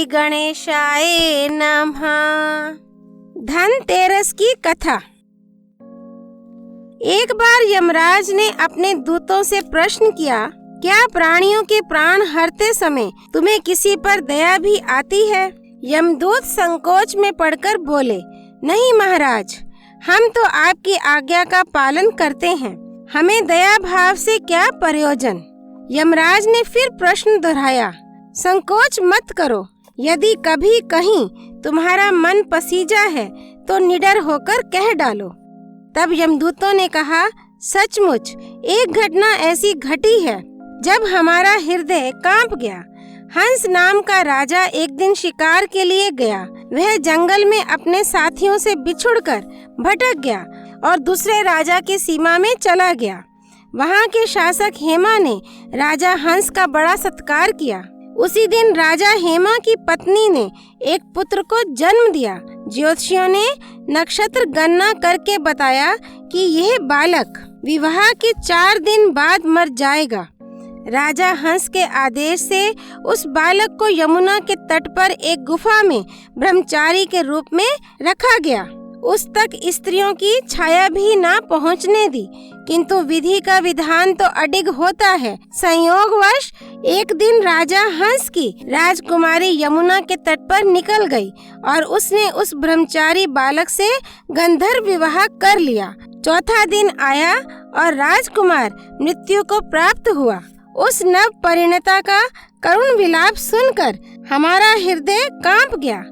गणेशाय नमः। धनतेरस की कथा। एक बार यमराज ने अपने दूतों से प्रश्न किया, क्या प्राणियों के प्राण हरते समय तुम्हें किसी पर दया भी आती है? यमदूत संकोच में पड़कर बोले, नहीं महाराज, हम तो आपकी आज्ञा का पालन करते हैं, हमें दया भाव से क्या प्रयोजन। यमराज ने फिर प्रश्न दोहराया, संकोच मत करो, यदि कभी कहीं तुम्हारा मन पसीजा है तो निडर होकर कह डालो। तब यमदूतों ने कहा, सचमुच एक घटना ऐसी घटी है जब हमारा हृदय कांप गया। हंस नाम का राजा एक दिन शिकार के लिए गया। वह जंगल में अपने साथियों से बिछुड़कर भटक गया और दूसरे राजा की सीमा में चला गया। वहाँ के शासक हेमा ने राजा हंस का बड़ा सत्कार किया। उसी दिन राजा हेमा की पत्नी ने एक पुत्र को जन्म दिया। ज्योतिषियों ने नक्षत्र गणना करके बताया कि यह बालक विवाह के 4 दिन बाद मर जाएगा। राजा हंस के आदेश से उस बालक को यमुना के तट पर एक गुफा में ब्रह्मचारी के रूप में रखा गया। उस तक स्त्रियों की छाया भी ना पहुंचने दी, किंतु विधि का विधान तो अडिग होता है। संयोगवश एक दिन राजा हंस की राजकुमारी यमुना के तट पर निकल गई और उसने उस ब्रह्मचारी बालक से गंधर्व विवाह कर लिया। चौथा दिन आया और राजकुमार मृत्यु को प्राप्त हुआ। उस नव परिणता का करुण विलाप सुनकर हमारा हृदय कांप गया।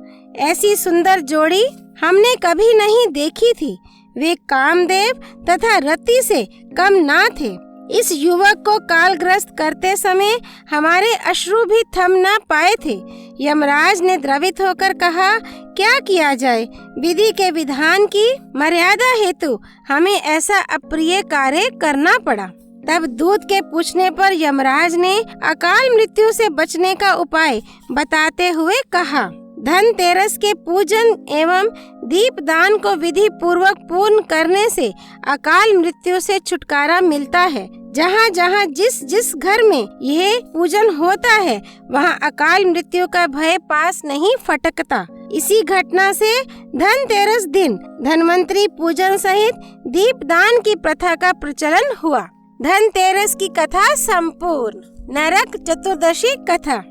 ऐसी सुंदर जोड़ी हमने कभी नहीं देखी थी। वे कामदेव तथा रति से कम ना थे। इस युवक को कालग्रस्त करते समय हमारे अश्रु भी थम ना पाए थे। यमराज ने द्रवित होकर कहा, क्या किया जाए, विधि के विधान की मर्यादा हेतु हमें ऐसा अप्रिय कार्य करना पड़ा। तब दूत के पूछने पर यमराज ने अकाल मृत्यु से बचने का उपाय बताते हुए कहा, धनतेरस के पूजन एवं दीपदान को विधि पूर्वक पूर्ण करने से अकाल मृत्यु से छुटकारा मिलता है। जहाँ जहाँ जिस जिस घर में यह पूजन होता है वहाँ अकाल मृत्यु का भय पास नहीं फटकता। इसी घटना से धनतेरस दिन धन्वंतरी पूजन सहित दीपदान की प्रथा का प्रचलन हुआ। धनतेरस की कथा संपूर्ण। नरक चतुर्दशी कथा।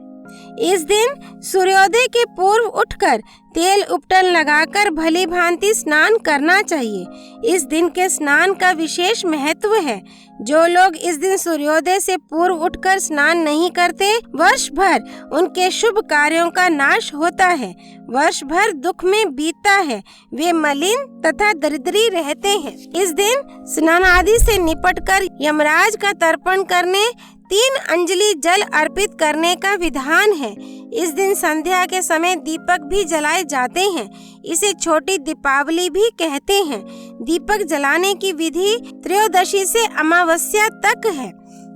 इस दिन सूर्योदय के पूर्व उठकर तेल उपटन लगाकर भली भांति स्नान करना चाहिए। इस दिन के स्नान का विशेष महत्व है। जो लोग इस दिन सूर्योदय से पूर्व उठकर स्नान नहीं करते, वर्ष भर उनके शुभ कार्यों का नाश होता है, वर्ष भर दुख में बीतता है, वे मलिन तथा दरिद्री रहते हैं। इस दिन स्नान आदि से निपटकर यमराज का तर्पण करने 3 अंजलि जल अर्पित करने का विधान है। इस दिन संध्या के समय दीपक भी जलाए जाते हैं। इसे छोटी दीपावली भी कहते हैं। दीपक जलाने की विधि त्रयोदशी से अमावस्या तक है।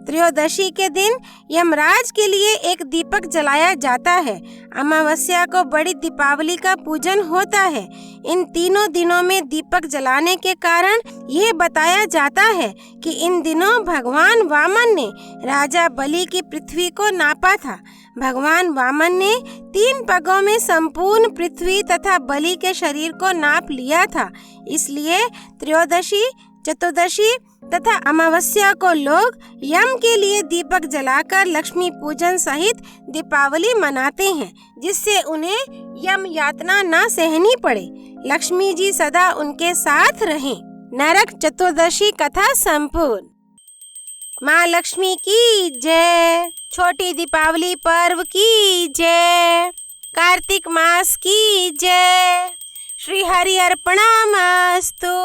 त्रयोदशी के दिन यमराज के लिए एक दीपक जलाया जाता है। अमावस्या को बड़ी दीपावली का पूजन होता है। इन तीनों दिनों में दीपक जलाने के कारण यह बताया जाता है कि इन दिनों भगवान वामन ने राजा बलि की पृथ्वी को नापा था। भगवान वामन ने 3 पगों में संपूर्ण पृथ्वी तथा बलि के शरीर को नाप लिया था। इसलिए त्रयोदशी, चतुर्दशी तथा अमावस्या को लोग यम के लिए दीपक जलाकर लक्ष्मी पूजन सहित दीपावली मनाते हैं, जिससे उन्हें यम यातना न सहनी पड़े। लक्ष्मी जी सदा उनके साथ रहें। नरक चतुर्दशी कथा संपूर्ण। माँ लक्ष्मी की जय। छोटी दीपावली पर्व की जय। कार्तिक मास की जय। श्री हरि अर्पणमस्तु।